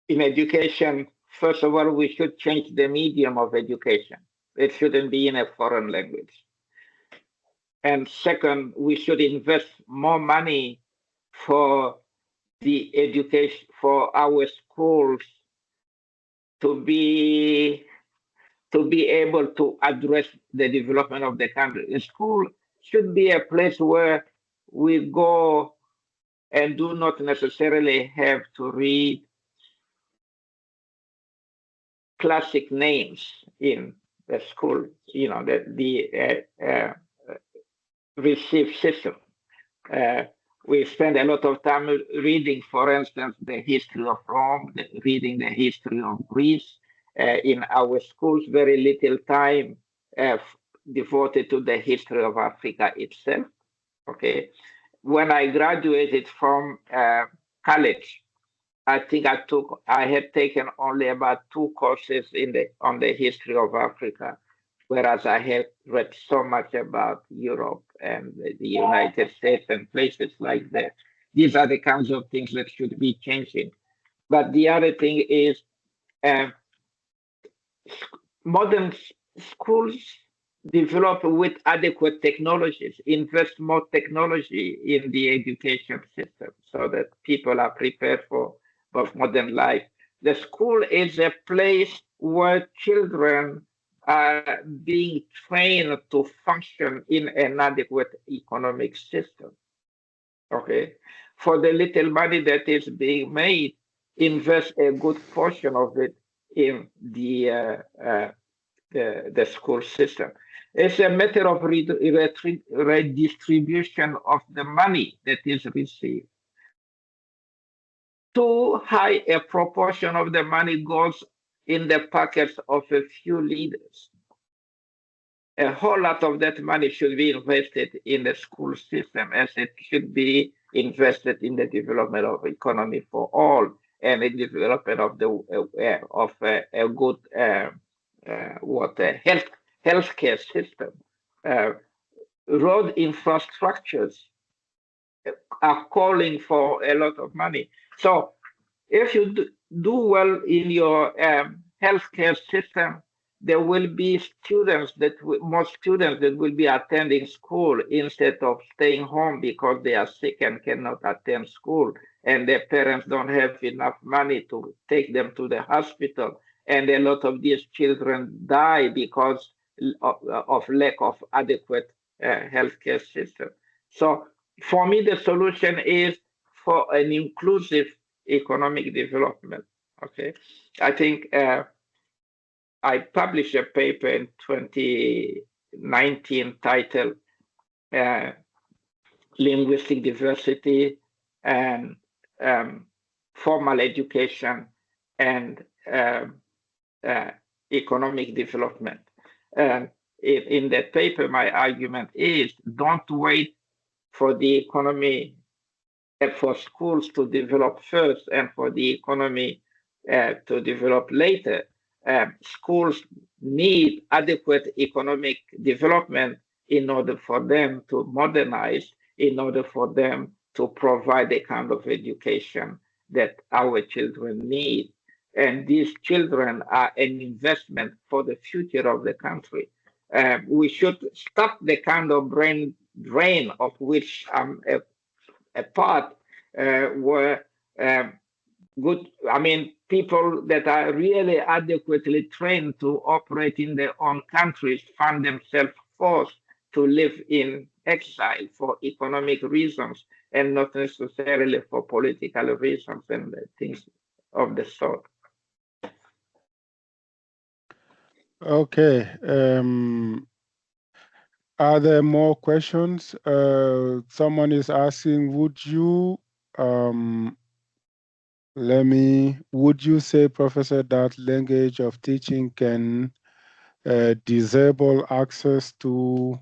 In education, first of all, we should change the medium of education. It shouldn't be in a foreign language. And second, we should invest more money for the education, for our schools to be able to address the development of the country. A school should be a place where we go and do not necessarily have to read classic names in the school, the receive system. Uh, we spend a lot of time reading, for instance, the history of Rome, reading the history of Greece. In our schools, very little time devoted to the history of Africa itself. Okay, when I graduated from college, I think I had taken only about 2 courses on the history of Africa, whereas I had read so much about Europe and the United States and places like that. These are the kinds of things that should be changing. But the other thing is uh, modern schools develop with adequate technologies, invest more technology in the education system so that people are prepared for modern life. The school is a place where children are being trained to function in an adequate economic system. Okay. For the little money that is being made, invest a good portion of it in the school system. It's a matter of redistribution of the money that is received. Too high a proportion of the money goes in the pockets of a few leaders. A whole lot of that money should be invested in the school system, as it should be invested in the development of economy for all and the development of a good healthcare system. Road infrastructures are calling for a lot of money. So if you do well in your healthcare system, there will be more students that will be attending school instead of staying home because they are sick and cannot attend school, and their parents don't have enough money to take them to the hospital. And a lot of these children die because of lack of adequate healthcare system. So for me, the solution is for an inclusive economic development. Okay, I think I published a paper in 2019 titled Linguistic Diversity and Formal Education and Economic Development. In that paper, my argument is don't wait for the economy, for schools to develop first and for the economy to develop later. Schools need adequate economic development in order for them to modernize, in order for them to provide the kind of education that our children need. And these children are an investment for the future of the country. We should stop the kind of brain drain of which I'm a part, where people that are really adequately trained to operate in their own countries find themselves forced to live in exile for economic reasons and not necessarily for political reasons and things of the sort.
Okay. Are there more questions? Someone is asking, would you say, Professor, that language of teaching can disable access to,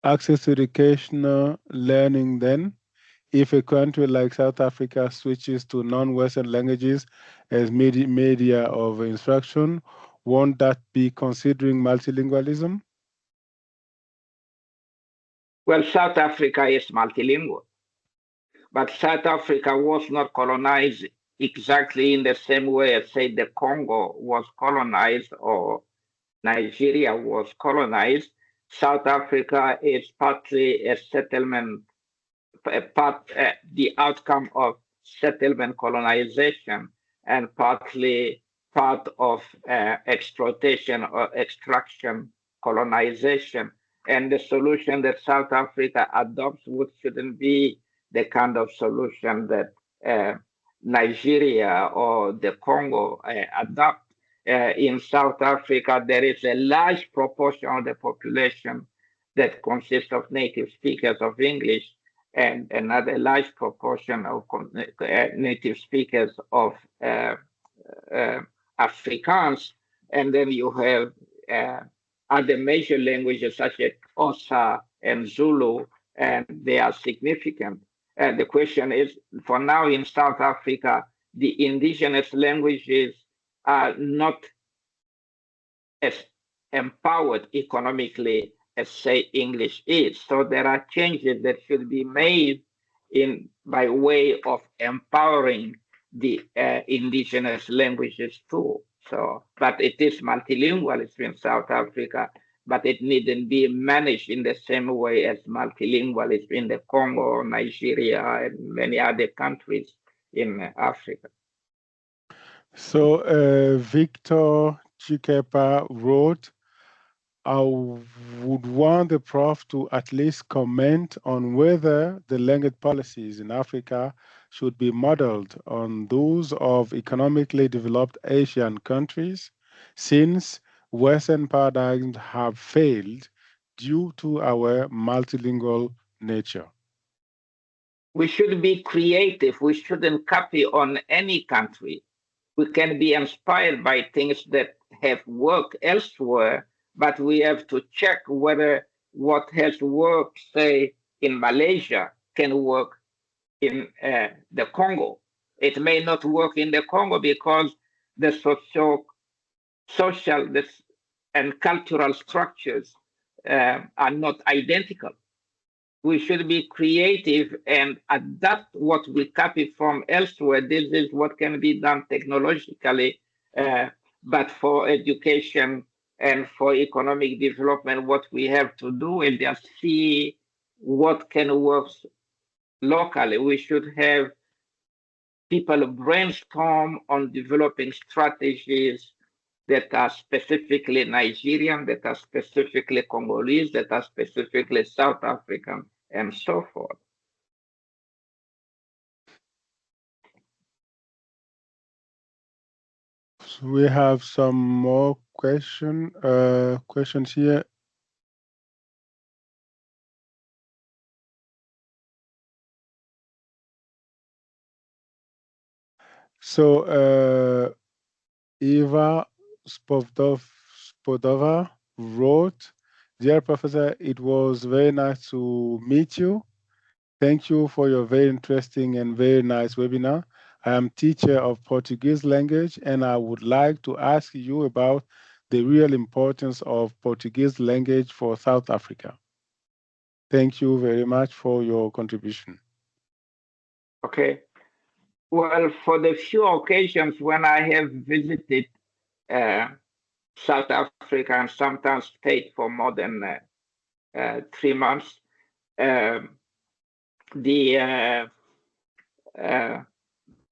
access to educational learning then? If a country like South Africa switches to non-Western languages as media of instruction, won't that be considering multilingualism?
Well, South Africa is multilingual, but South Africa was not colonized exactly in the same way as, say, the Congo was colonized or Nigeria was colonized. South Africa is partly a settlement, the outcome of settlement colonization, and partly part of exploitation or extraction colonization. And the solution that South Africa adopts shouldn't be the kind of solution that Nigeria or the Congo adopt. In South Africa, there is a large proportion of the population that consists of native speakers of English, and another large proportion of native speakers of Afrikaans. And then you have other major languages such as Xhosa and Zulu, and they are significant. And the question is, for now in South Africa, the indigenous languages are not as empowered economically as, say, English is. So there are changes that should be made by way of empowering the indigenous languages too. So, but it is multilingualism in South Africa, but it needn't be managed in the same way as multilingualism in the Congo, Nigeria, and many other countries in Africa.
So Victor Chikepa wrote, I would want the Prof to at least comment on whether the language policies in Africa should be modeled on those of economically developed Asian countries, since Western paradigms have failed due to our multilingual nature.
We should be creative. We shouldn't copy on any country. We can be inspired by things that have worked elsewhere, but we have to check whether what has worked, say, in Malaysia can work in the Congo. It may not work in the Congo because the social and cultural structures are not identical. We should be creative and adapt what we copy from elsewhere. This is what can be done technologically, but for education and for economic development, what we have to do is just see what can work locally. We should have people brainstorm on developing strategies that are specifically Nigerian, that are specifically Congolese, that are specifically South African, and so forth.
So we have some more questions here. So Eva Spodova wrote, Dear Professor, it was very nice to meet you. Thank you for your very interesting and very nice webinar. I am teacher of Portuguese language, and I would like to ask you about the real importance of Portuguese language for South Africa. Thank you very much for your contribution.
Okay. Well, for the few occasions when I have visited South Africa and sometimes stayed for more than 3 months, I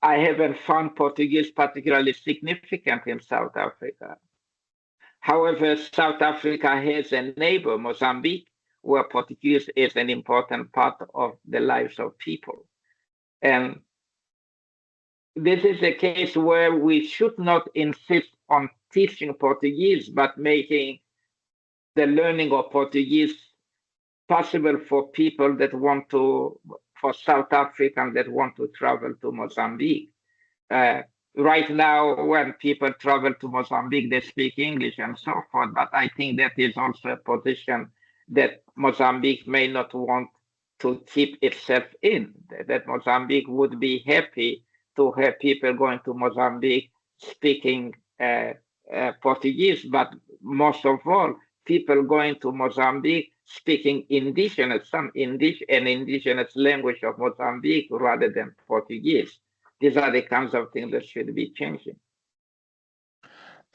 haven't found Portuguese particularly significant in South Africa. However, South Africa has a neighbor, Mozambique, where Portuguese is an important part of the lives of people. And this is a case where we should not insist on teaching Portuguese, but making the learning of Portuguese possible for people that want to, for South Africans that want to travel to Mozambique. Right now, when people travel to Mozambique, they speak English and so forth, but I think that is also a position that Mozambique may not want to keep itself in, that Mozambique would be happy to have people going to Mozambique speaking Portuguese, but most of all, people going to Mozambique speaking indigenous language of Mozambique rather than Portuguese. These are the kinds of things that should be changing.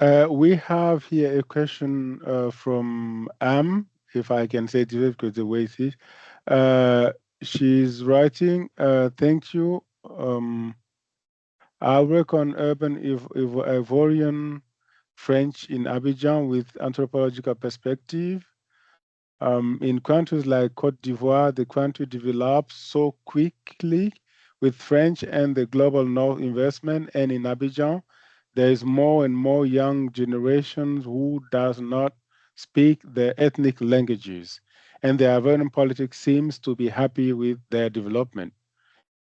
We have here a question from Am, if I can say it because the way it is. She's writing, thank you. I work on urban Ivorian French in Abidjan with anthropological perspective. In countries like Cote d'Ivoire, the country develops so quickly with French and the global North investment, and in Abidjan, there is more and more young generations who does not speak their ethnic languages, and the Ivorian politics seems to be happy with their development.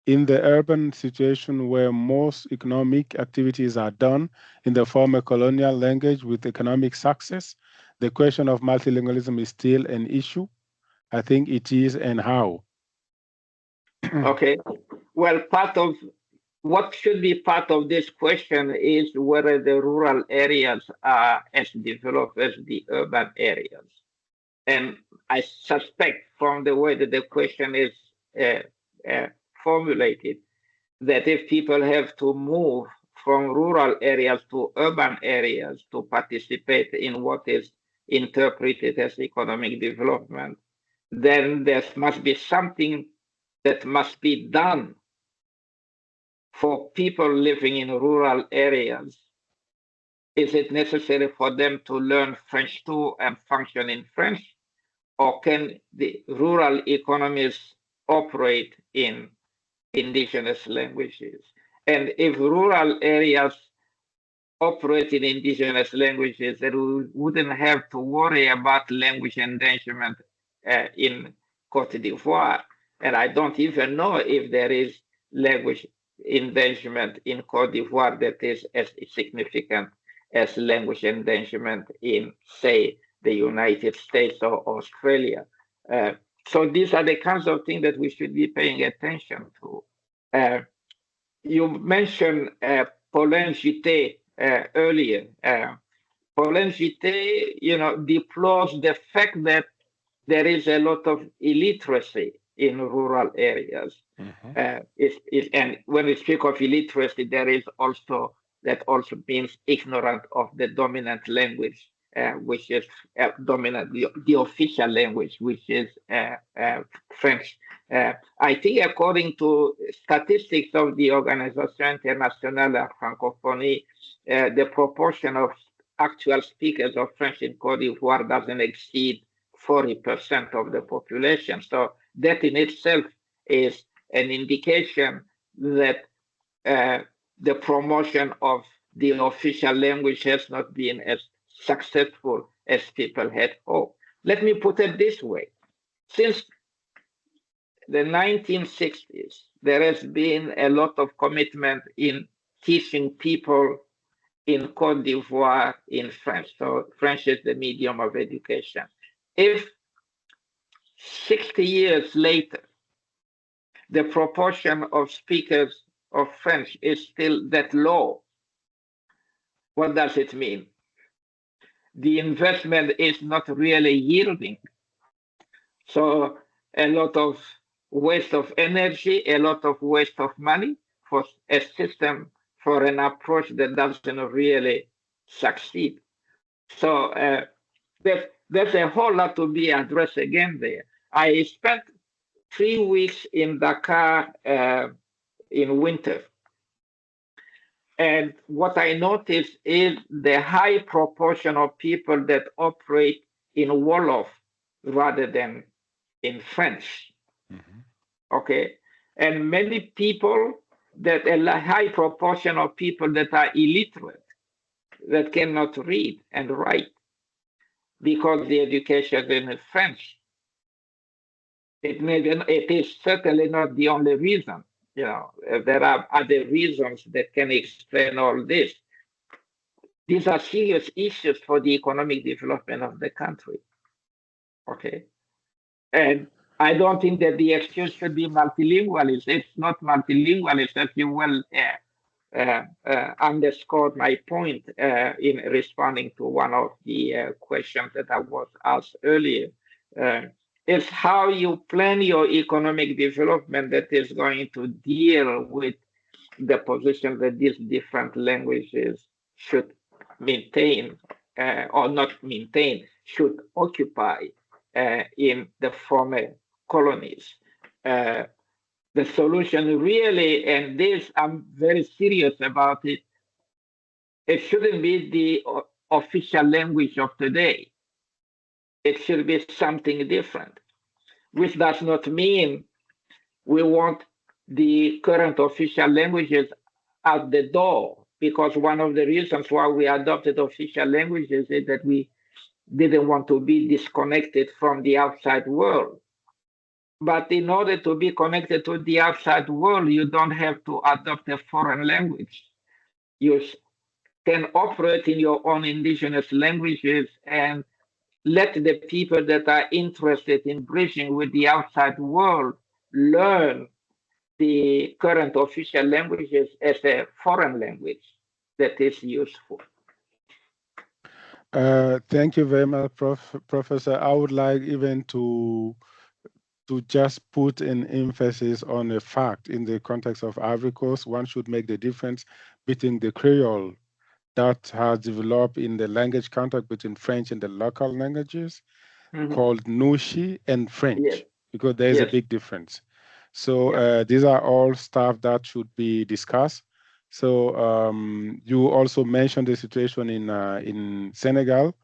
In the urban situation where most economic activities are done in the former colonial language with economic success, the question of multilingualism is still an issue. I think it is, and how.
Okay. Well, part of what should be part of this question is whether the rural areas are as developed as the urban areas. And I suspect from the way that the question is formulated, that if people have to move from rural areas to urban areas to participate in what is interpreted as economic development, then there must be something that must be done for people living in rural areas. Is it necessary for them to learn French too and function in French? Or can the rural economies operate in indigenous languages? And if rural areas operate in indigenous languages, then we wouldn't have to worry about language endangerment in Cote d'Ivoire. And I don't even know if there is language endangerment in Cote d'Ivoire that is as significant as language endangerment in, say, the United States or Australia. So these are the kinds of things that we should be paying attention to. You mentioned Paulin Juté earlier. Paulin Juté, deplores the fact that there is a lot of illiteracy in rural areas. And when we speak of illiteracy, that also means ignorant of the dominant language, which is dominant, the official language, which is French. I think according to statistics of the Organisation Internationale de la Francophonie, the proportion of actual speakers of French in Cote d'Ivoire doesn't exceed 40% of the population. So that in itself is an indication that the promotion of the official language has not been as successful as people had hoped. Let me put it this way. Since the 1960s, there has been a lot of commitment in teaching people in Cote d'Ivoire in French. So French is the medium of education. If 60 years later, the proportion of speakers of French is still that low, what does it mean? The investment is not really yielding. So a lot of waste of energy, a lot of waste of money for a system, for an approach that doesn't really succeed. So there's a whole lot to be addressed again there. I spent 3 weeks in Dakar in winter. And what I noticed is the high proportion of people that operate in Wolof rather than in French. Okay. And many people, that a high proportion of people that are illiterate, that cannot read and write because the education is in French. It is certainly not the only reason. There are other reasons that can explain all this. These are serious issues for the economic development of the country. Okay. And I don't think that the excuse should be multilingualism. It's not multilingualism, as you well underscored my point in responding to one of the questions that I was asked earlier. It's how you plan your economic development that is going to deal with the position that these different languages should maintain or not maintain, should occupy in the former colonies. The solution really, and this I'm very serious about it, it shouldn't be the official language of today. It should be something different, which does not mean we want the current official languages out the door, because one of the reasons why we adopted official languages is that we didn't want to be disconnected from the outside world. But in order to be connected to the outside world, you don't have to adopt a foreign language. You can operate in your own indigenous languages and let the people that are interested in bridging with the outside world learn the current official languages as a foreign language that is useful.
Thank you very much, Professor. I would like even to just put an emphasis on a fact in the context of Ivory Coast. One should make the difference between the Creole that has developed in the language contact between French and the local languages called Nushi and French,
Yes.
because there is a big difference. So these are all stuff that should be discussed. So you also mentioned the situation in Senegal.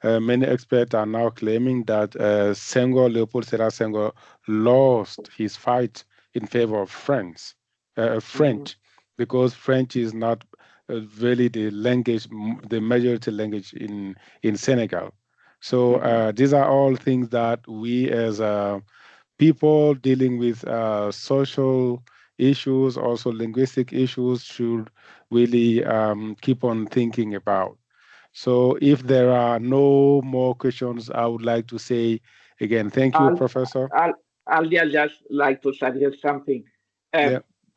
Many experts are now claiming that Senghor, Leopold Sédar Senghor, lost his fight in favor of French, because French is not really the language, the majority language in Senegal. So these are all things that we as people dealing with social issues, also linguistic issues, should really keep on thinking about. So if there are no more questions, I would like to say again, thank you, Professor.
I'll just like to suggest something.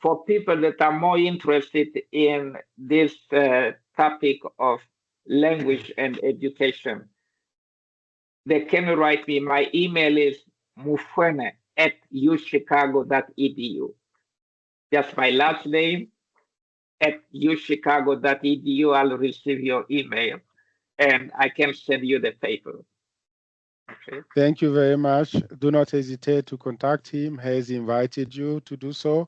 For people that are more interested in this topic of language and education, they can write me. My email is mufwene@uchicago.edu. Just my last name @uchicago.edu. I'll receive your email and I can send you the paper.
Okay. Thank you very much. Do not hesitate to contact him. He has invited you to do so.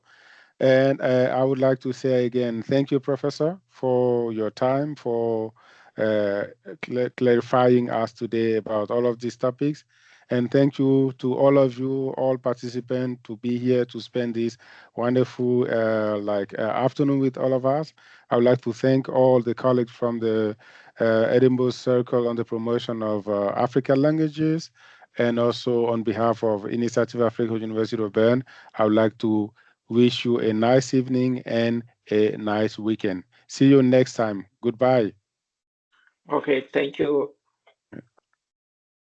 And I would like to say again, thank you, Professor, for your time, for clarifying us today about all of these topics. And thank you to all of you, all participants, to be here to spend this wonderful afternoon with all of us. I would like to thank all the colleagues from the Edinburgh Circle on the promotion of African languages. And also on behalf of Initiative Afrique University of Bern, I would like to wish you a nice evening and a nice weekend. See you next time. Goodbye.
Okay, thank you.